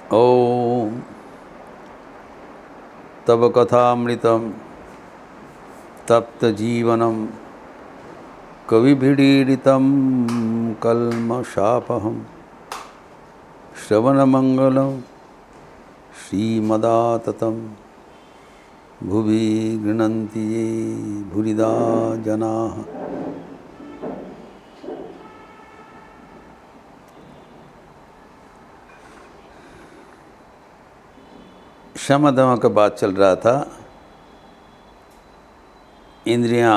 ओम तव कथामृतम तप्त जीवनम कविभिडीडितं कल्मषापहं श्रवणमंगलं श्रीमदाततं भुवि गृह्णन्ति ये भूरिदा जनाः। शम दम का बात चल रहा था। इंद्रियां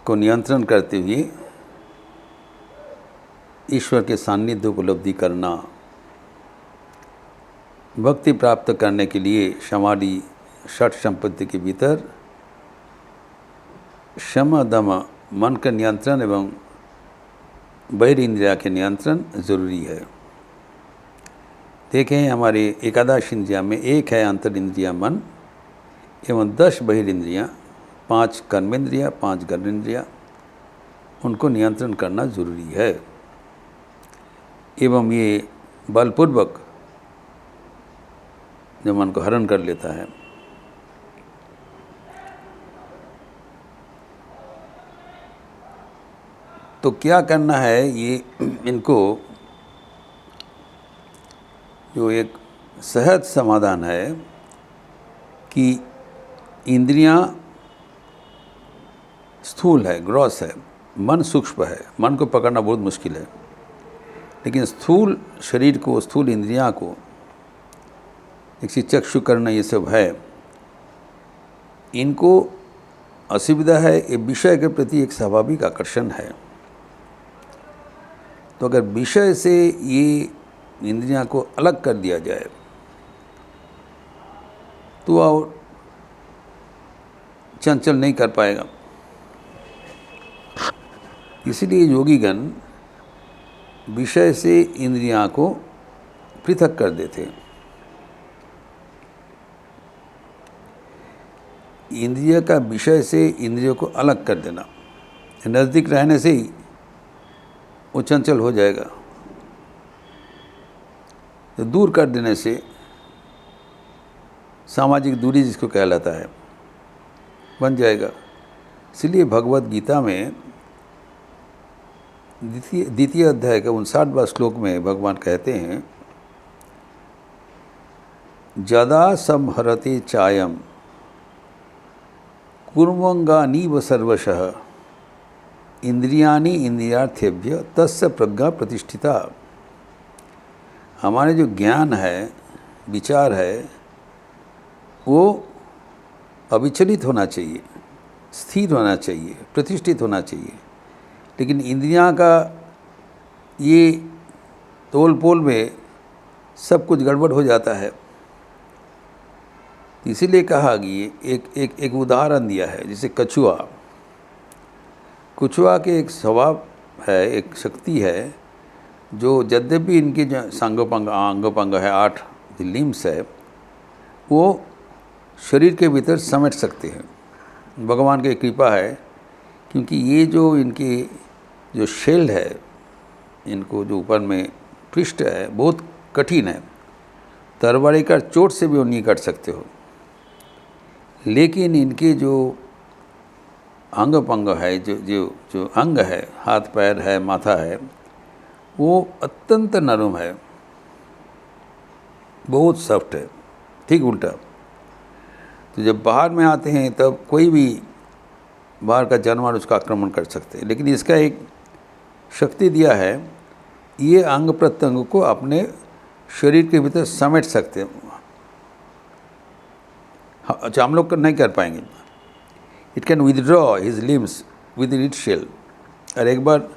को नियंत्रण करते हुए ईश्वर के सान्निध्य को उपलब्धि करना, भक्ति प्राप्त करने के लिए समाधि षट संपत्ति के भीतर शम दम मन का नियंत्रण एवं बहिर्इंद्रिया के नियंत्रण जरूरी है। देखें, हमारे एकादश इंद्रिया में एक है अंतर इंद्रिया मन एवं 10 बहिर्इंद्रियाँ, 5 कर्मेंद्रिया, 5 ज्ञानेंद्रिया, उनको नियंत्रण करना जरूरी है एवं ये बलपूर्वक जो मन को हरण कर लेता है। तो क्या करना है, ये इनको जो एक सहज समाधान है कि इंद्रियां स्थूल है, ग्रॉस है, मन सूक्ष्म है, मन को पकड़ना बहुत मुश्किल है। लेकिन स्थूल शरीर को, स्थूल इंद्रियां को, एक चक्षु करना, ये सब है, इनको असुविधा है। ये विषय के प्रति एक स्वाभाविक आकर्षण है। तो अगर विषय से ये इंद्रियां को अलग कर दिया जाए तो और चंचल नहीं कर पाएगा। इसीलिए योगीगण विषय से इंद्रियां को पृथक कर देते हैं। इंद्रिय का विषय से इंद्रियों को अलग कर देना, नज़दीक रहने से ही वो चंचल हो जाएगा। तो दूर कर देने से, सामाजिक दूरी जिसको कहलाता है, बन जाएगा। इसलिए भगवत गीता में द्वितीय अध्याय का 59वां श्लोक में भगवान कहते हैं, जदा संहरते चायम कुर्वंगानीव सर्वशः इंद्रियाणि इंद्रियार्थेभ्य तस्य प्रज्ञा प्रतिष्ठिता। हमारे जो ज्ञान है, विचार है, वो अविचलित होना चाहिए, स्थिर होना चाहिए, प्रतिष्ठित होना चाहिए। लेकिन इंद्रियां का ये तोल पोल में सब कुछ गड़बड़ हो जाता है। इसीलिए कहा कि एक उदाहरण दिया है, जैसे कछुआ के एक स्वभाव है, एक शक्ति है, जो यद्यपि इनके जो अंगोपंग है, 8 लिम्स है, वो शरीर के भीतर समेट सकते हैं। भगवान की कृपा है, क्योंकि ये जो इनके जो शेल है, इनको जो ऊपर में पृष्ठ है, बहुत कठिन है। तलवारी का चोट से भी वो नहीं काट सकते हो। लेकिन इनके जो अंग पंग है, जो अंग है, हाथ पैर है, माथा है, वो अत्यंत नरम है, बहुत सॉफ्ट है। ठीक उल्टा, तो जब बाहर में आते हैं तब कोई भी बाहर का जानवर उसका आक्रमण कर सकते हैं। लेकिन इसका एक शक्ति दिया है, ये अंग प्रत्यंग को अपने शरीर के भीतर समेट सकते हैं। अच्छा, हम लोग नहीं कर पाएंगे। It can withdraw his limbs with it shall. और एक बार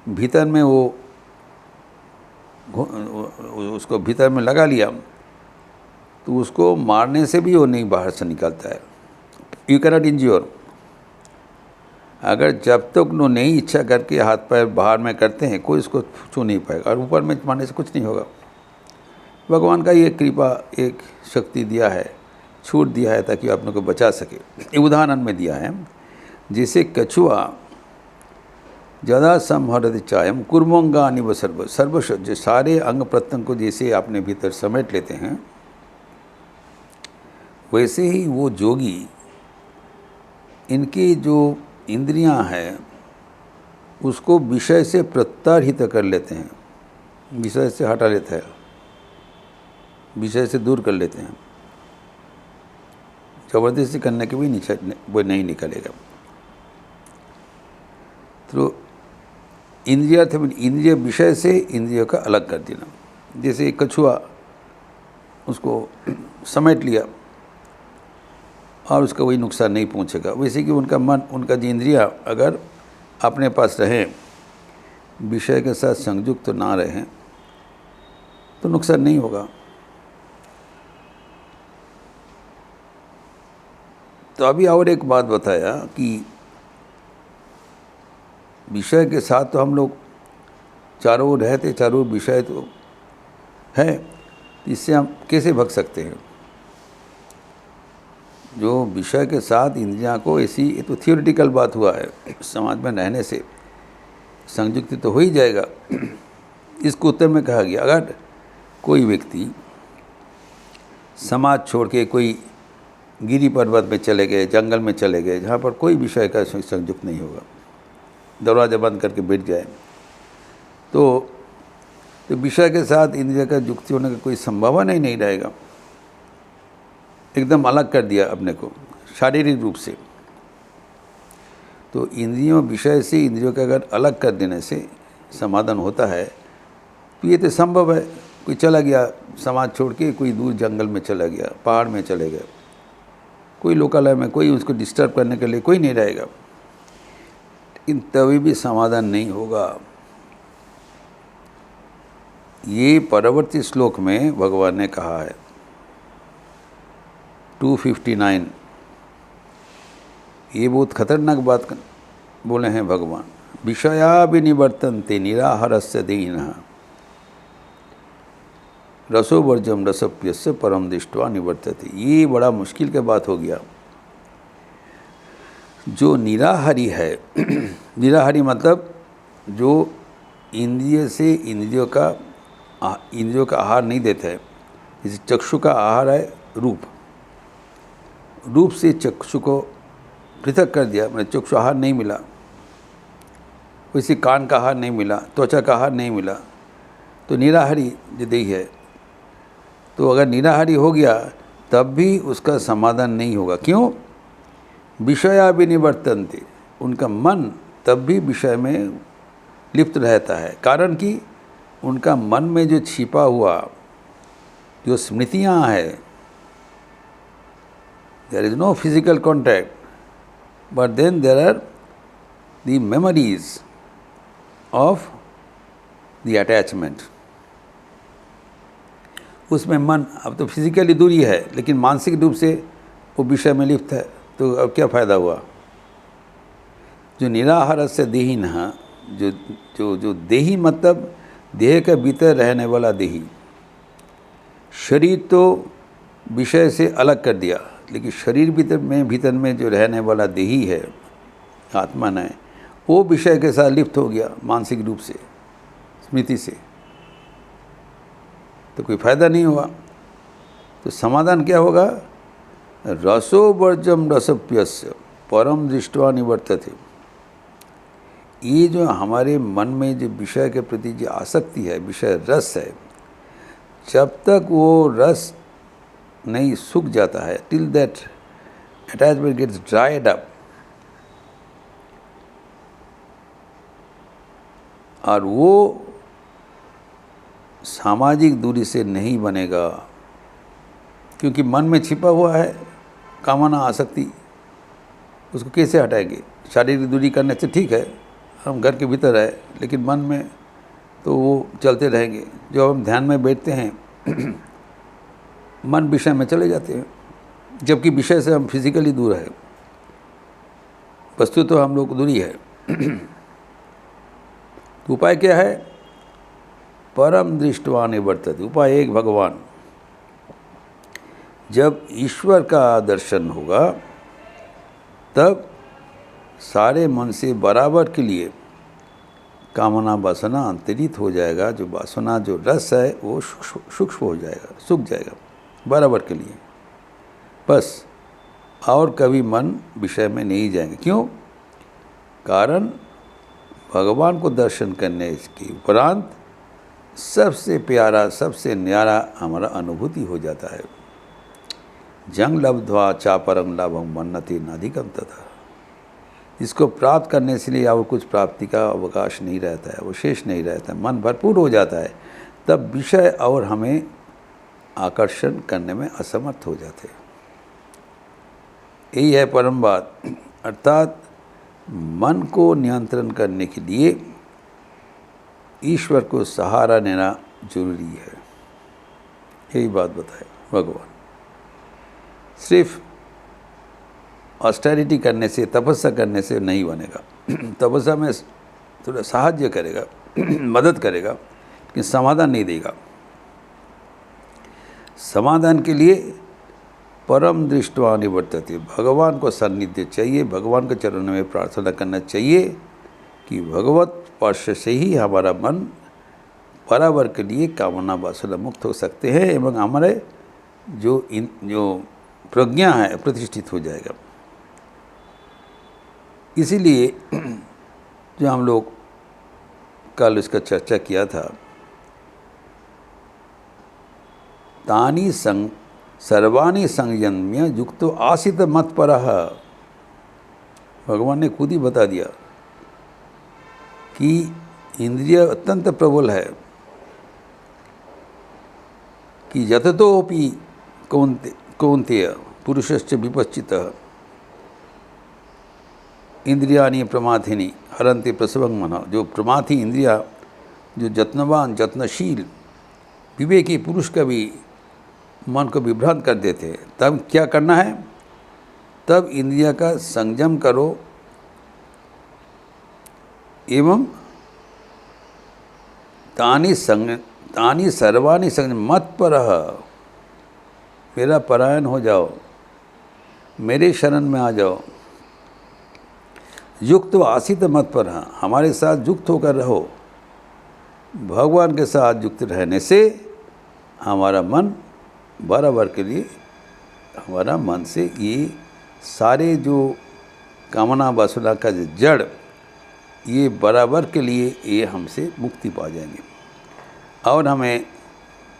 भीतर में वो उसको भीतर में लगा लिया तो उसको मारने से भी वो नहीं बाहर से निकलता है। You cannot इंज्योर। अगर जब तक वो नहीं इच्छा करके हाथ पैर बाहर में करते हैं, कोई इसको छू नहीं पाएगा, और ऊपर में मारने से कुछ नहीं होगा। भगवान का ये कृपा, एक शक्ति दिया है, छूट दिया है, ताकि अपने को बचा सके। ये उदाहरण में दिया है, जैसे कछुआ ज़्यादा संहरति चायम कुर्मोंगानि व सर्वश, जो सारे अंग प्रत्यंग को जैसे अपने भीतर समेट लेते हैं, वैसे ही वो जोगी इनकी जो इंद्रियां हैं उसको विषय से प्रत्याहित कर लेते हैं, विषय से हटा लेता है, विषय से दूर कर लेते हैं। जबरदस्ती करने के भी वो नहीं निकलेगा। तो इंद्रिय थे, इंद्रिय विषय से इंद्रियों का अलग कर देना। जैसे कछुआ उसको समेट लिया और उसका वही नुकसान नहीं पहुंचेगा, वैसे कि उनका मन, उनका जो इंद्रिया अगर अपने पास रहें, विषय के साथ संयुक्त तो ना रहें, तो नुकसान नहीं होगा। तो अभी और एक बात बताया कि विषय के साथ तो हम लोग चारों ओर रहते, चारों ओर विषय तो है, इससे हम कैसे भग सकते हैं? जो विषय के साथ इंद्रियां को ऐसी, ये तो थियोरिटिकल बात हुआ है, समाज में रहने से संयुक्त तो हो ही जाएगा। इसको उत्तर में कहा गया, अगर कोई व्यक्ति समाज छोड़ के कोई गिरी पर्वत में चले गए, जंगल में चले गए, जहाँ पर कोई विषय का संयुक्त नहीं होगा, दरवाज़ा बंद करके बैठ जाए, तो विषय के साथ इंद्रिय का युक्ति होने का कोई संभावना ही नहीं रहेगा। एकदम अलग कर दिया अपने को शारीरिक रूप से। तो इंद्रियों, विषय से इंद्रियों के अगर अलग कर देने से समाधान होता है, तो ये तो संभव है। कोई चला गया समाज छोड़ के, कोई दूर जंगल में चला गया, पहाड़ में चले गए, कोई लोकालय में, कोई उसको डिस्टर्ब करने के लिए कोई नहीं रहेगा, इन तभी भी समाधान नहीं होगा। ये परवर्ती श्लोक में भगवान ने कहा है 259, ये बहुत खतरनाक बात बोले हैं भगवान। विषया विनिवर्तन्ते निराहारस्य देहिनः रसोवर्जम रसप्यस्य परम दृष्ट्वा निवर्तते। ये बड़ा मुश्किल की बात हो गया। जो निराहारी है निराहारी मतलब जो इंद्रिय से इंद्रियों का आहार नहीं देता है। जैसे चक्षु का आहार है रूप, रूप से चक्षु को पृथक कर दिया, मैंने चक्षु आहार नहीं मिला, वैसे कान का आहार नहीं मिला, त्वचा का आहार नहीं मिला, तो निराहारी जो देही है। तो अगर निराहारी हो गया तब भी उसका समाधान नहीं होगा। क्यों? विषया विनिवर्तन्ते, उनका मन तब भी विषय में लिप्त रहता है। कारण कि उनका मन में जो छिपा हुआ जो स्मृतियाँ है, there is no physical contact, but then there are the memories of the attachment. उसमें मन, अब तो फिजिकली दूरी है लेकिन मानसिक रूप से वो विषय में लिप्त है, तो अब क्या फ़ायदा हुआ? जो निराहारस्य देहिनः, जो जो जो देही मतलब देह के भीतर रहने वाला देही। शरीर तो विषय से अलग कर दिया, लेकिन शरीर भीतर में जो रहने वाला देही है, आत्मा ने, वो विषय के साथ लिप्त हो गया मानसिक रूप से, स्मृति से, तो कोई फायदा नहीं हुआ। तो समाधान क्या होगा? रसो वर्जम रसप्यस्य परम दृष्ट्वा निवर्तते। ये जो हमारे मन में जो विषय के प्रति जो आसक्ति है, विषय रस है, जब तक वो रस नहीं सूख जाता है, till that attachment gets dried up, और वो सामाजिक दूरी से नहीं बनेगा, क्योंकि मन में छिपा हुआ है कामना, आसक्ति, उसको कैसे हटाएंगे? शारीरिक दूरी करने से ठीक है, हम घर के भीतर है, लेकिन मन में तो वो चलते रहेंगे। जब हम ध्यान में बैठते हैं मन विषय में चले जाते हैं, जबकि विषय से हम फिजिकली दूर है, वस्तु तो हम लोग दूरी है। तो उपाय क्या है? परम दृष्टवा निवर्तते। उपाय एक, भगवान। जब ईश्वर का दर्शन होगा तब सारे मन से बराबर के लिए कामना वासना अंतरित हो जाएगा, जो वासना जो रस है वो सूक्ष्म हो जाएगा, सूख जाएगा बराबर के लिए, बस। और कभी मन विषय में नहीं जाएंगे। क्यों? कारण भगवान को दर्शन करने के उपरांत सबसे प्यारा, सबसे न्यारा हमारा अनुभूति हो जाता है। जंग लब्ध्वा चापरम लाभम मन्नते नाधिकम तथा। इसको प्राप्त करने से लिए और कुछ प्राप्ति का अवकाश नहीं रहता है, वो शेष नहीं रहता है, मन भरपूर हो जाता है, तब विषय और हमें आकर्षण करने में असमर्थ हो जाते हैं। यही है परम बात। अर्थात मन को नियंत्रण करने के लिए ईश्वर को सहारा लेना जरूरी है। यही बात बताए भगवान। सिर्फ ऑस्टेरिटी करने से, तपस्या करने से नहीं बनेगा। तपस्या में थोड़ा साहाय्य करेगा, मदद करेगा, लेकिन समाधान नहीं देगा। समाधान के लिए परम दृष्टवा निवर्तते, भगवान को सान्निध्य चाहिए, भगवान के चरणों में प्रार्थना करना चाहिए कि भगवत स्पर्श से ही हमारा मन बराबर के लिए कामना वासना मुक्त हो सकते हैं एवं हमारे जो प्रज्ञा है प्रतिष्ठित हो जाएगा। इसीलिए जो हम लोग कल इसका चर्चा किया था, तानी सर्वाणी संयम्य युक्तो आसित मत्परः, भगवान ने खुद ही बता दिया कि इंद्रिय अत्यंत प्रबल है, कि यततोपि कौन्तेय पुरुषश्च विपश्चितः इंद्रियाणि प्रमाथिनी हरन्ति प्रसवं मनः। जो प्रमाथी इंद्रिया, जो जत्नवान जत्नशील विवेकी पुरुष का भी मन को विभ्रांत कर देते हैं, तब क्या करना है? तब इंद्रिया का संयम करो एवं तानी सर्वाणी संयम मत परः, मेरा परायण हो जाओ, मेरे शरण में आ जाओ। युक्त आसित मत पर, हमारे साथ युक्त होकर रहो। भगवान के साथ युक्त रहने से हमारा मन बराबर के लिए, हमारा मन से ये सारे जो कामना वासना का जो जड़, ये बराबर के लिए ये हमसे मुक्ति पा जाएंगे और हमें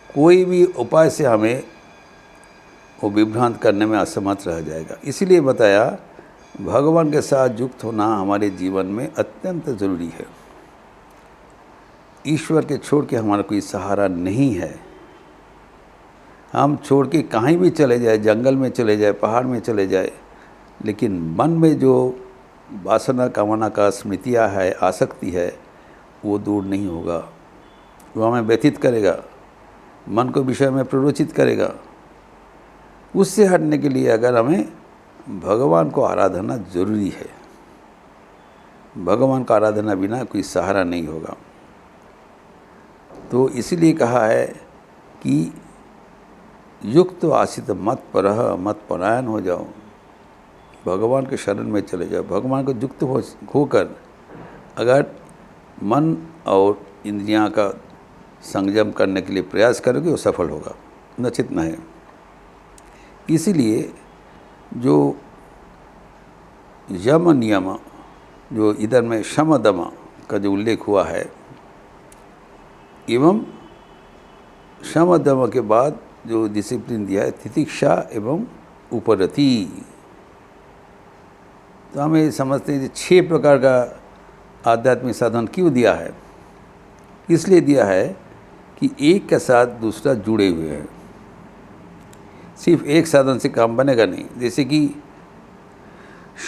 कोई भी उपाय से हमें वो विभ्रांत करने में असमर्थ रह जाएगा। इसीलिए बताया भगवान के साथ युक्त होना हमारे जीवन में अत्यंत ज़रूरी है। ईश्वर के छोड़ के हमारा कोई सहारा नहीं है। हम छोड़ के कहीं भी चले जाए, जंगल में चले जाए, पहाड़ में चले जाए, लेकिन मन में जो वासना कामना का स्मृतियाँ है, आसक्ति है, वो दूर नहीं होगा। वो हमें व्यथित करेगा, मन को विषय में प्ररोचित करेगा। उससे हटने के लिए अगर हमें भगवान को आराधना जरूरी है। भगवान का आराधना बिना कोई सहारा नहीं होगा। तो इसीलिए कहा है कि युक्त आसित मत परः, मत परायण हो जाओ, भगवान के शरण में चले जाओ। भगवान को युक्त होकर अगर मन और इंद्रियां का संयम करने के लिए प्रयास करोगे, वो सफल होगा, नचित न है। इसीलिए जो यम नियम, जो इधर में शम दम का जो उल्लेख हुआ है, एवं शम दम के बाद जो डिसिप्लिन दिया है तितिक्षा एवं उपरति, तो हमें समझते हैं कि 6 प्रकार का आध्यात्मिक साधन क्यों दिया है। इसलिए दिया है कि एक के साथ दूसरा जुड़े हुए हैं। सिर्फ एक साधन से काम बनेगा नहीं। जैसे कि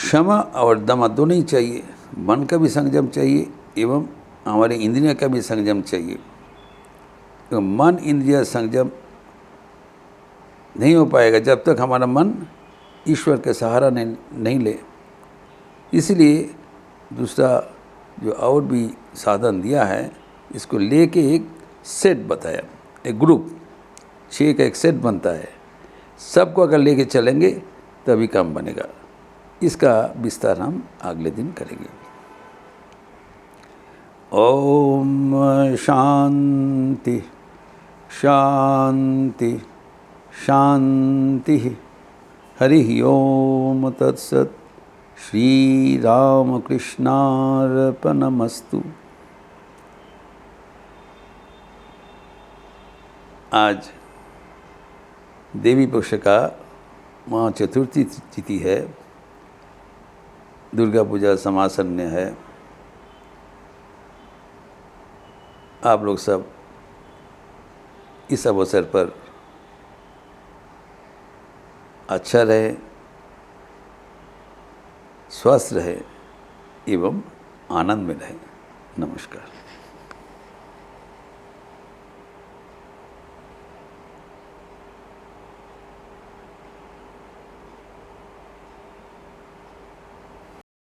शम और दम दोनों ही चाहिए, मन का भी संयम चाहिए एवं हमारे इंद्रिय का भी संयम चाहिए। तो मन इंद्रिय संयम नहीं हो पाएगा जब तक हमारा मन ईश्वर के सहारा नहीं ले। इसलिए दूसरा जो और भी साधन दिया है, इसको लेके एक सेट बताया, एक ग्रुप 6 का एक सेट बनता है। सबको अगर लेके चलेंगे तभी काम बनेगा। इसका विस्तार हम अगले दिन करेंगे। ओम शांति शांति शांति। हरि ओम तत्सत। श्री रामकृष्णार्पणमस्तु। आज देवी पक्ष का माँ चतुर्थी तिथि है। दुर्गा पूजा समासन्य है। आप लोग सब इस अवसर पर अच्छा रहे, स्वस्थ रहे एवं आनंद में रहे। नमस्कार।